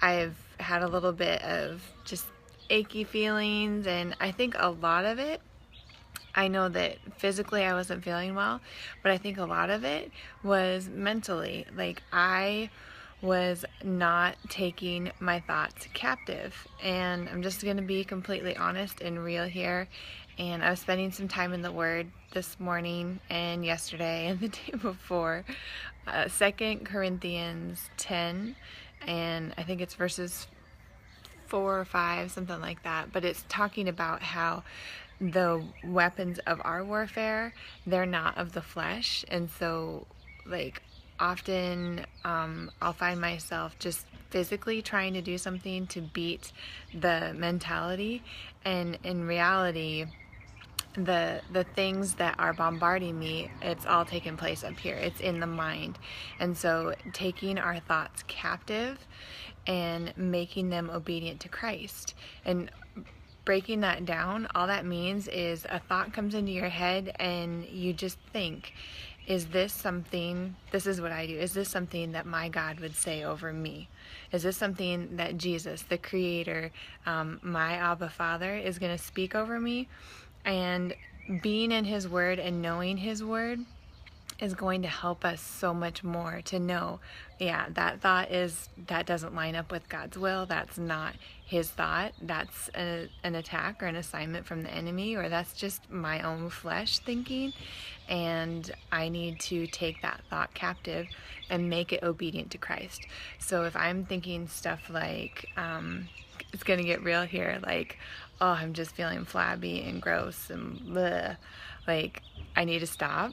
I've had a little bit of just achy feelings, and I think a lot of it, I know that physically I wasn't feeling well, but I think a lot of it was mentally. Like, I was not taking my thoughts captive. And I'm just going to be completely honest and real here. And I was spending some time in the Word this morning and yesterday and the day before. 2 Corinthians 10, and I think it's verses 4 or 5, something like that. But it's talking about how the weapons of our warfare, they're not of the flesh. And so, like, often I'll find myself just physically trying to do something to beat the mentality, and in reality, the things that are bombarding me, it's all taking place up here. It's in the mind. And so taking our thoughts captive and making them obedient to Christ, and breaking that down, all that means is a thought comes into your head and you just think, is this something, this is what I do, is this something that my God would say over me? Is this something that Jesus, the Creator, my Abba Father, is going to speak over me? And being in His Word and knowing His Word is going to help us so much more to know, yeah, that doesn't line up with God's will. That's not His thought. That's an attack or an assignment from the enemy, or that's just my own flesh thinking. And I need to take that thought captive and make it obedient to Christ. So if I'm thinking stuff like, it's going to get real here, like, oh, I'm just feeling flabby and gross and bleh, like, I need to stop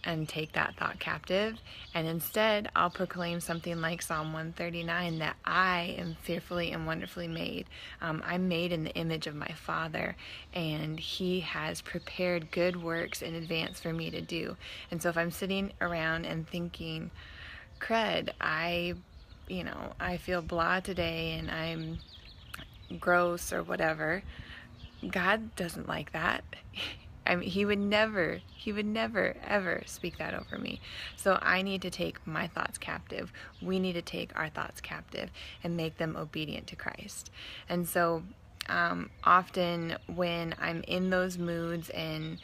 and take that thought captive, and instead I'll proclaim something like Psalm 139, that I am fearfully and wonderfully made. I'm made in the image of my Father, and He has prepared good works in advance for me to do. And so if I'm sitting around and thinking, crud, I feel blah today and I'm gross or whatever, God doesn't like that. I mean, He would never, ever speak that over me. So I need to take my thoughts captive. We need to take our thoughts captive and make them obedient to Christ. And so often when I'm in those moods and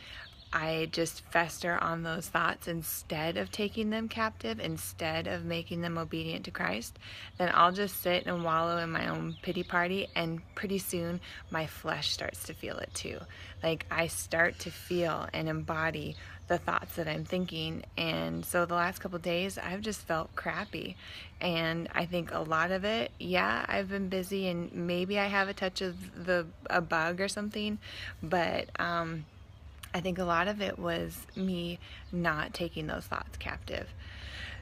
I just fester on those thoughts instead of taking them captive, instead of making them obedient to Christ, then I'll just sit and wallow in my own pity party, and pretty soon my flesh starts to feel it too. Like, I start to feel and embody the thoughts that I'm thinking. And so the last couple of days I've just felt crappy, and I think a lot of it, yeah, I've been busy and maybe I have a touch of a bug or something, but I think a lot of it was me not taking those thoughts captive.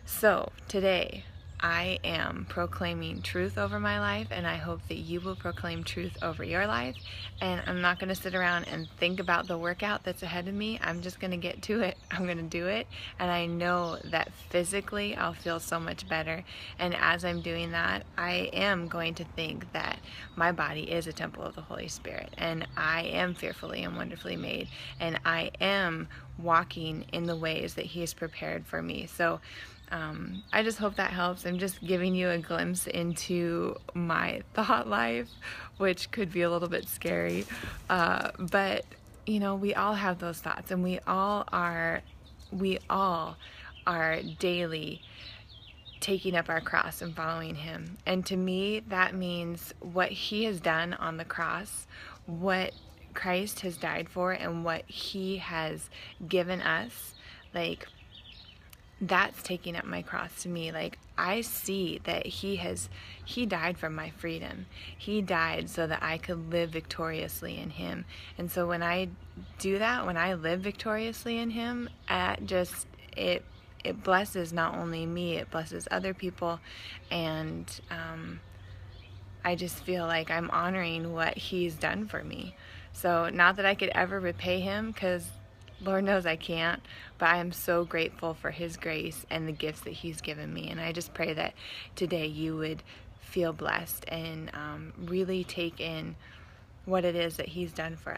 So today, I am proclaiming truth over my life, and I hope that you will proclaim truth over your life. And I'm not going to sit around and think about the workout that's ahead of me. I'm just going to get to it. I'm going to do it. And I know that physically I'll feel so much better. And as I'm doing that, I am going to think that my body is a temple of the Holy Spirit, and I am fearfully and wonderfully made, and I am walking in the ways that He has prepared for me. So I just hope that helps. I'm just giving you a glimpse into my thought life, which could be a little bit scary. But, we all have those thoughts, and we all are daily taking up our cross and following Him. And to me, that means what He has done on the cross, what Christ has died for, and what He has given us, like, that's taking up my cross to me. Like, I see that He died for my freedom. He died so that I could live victoriously in Him. And so when I do that, when I live victoriously in Him, it blesses not only me, it blesses other people. And I just feel like I'm honoring what He's done for me. So not that I could ever repay Him, because Lord knows I can't, but I am so grateful for His grace and the gifts that He's given me. And I just pray that today you would feel blessed and really take in what it is that He's done for us.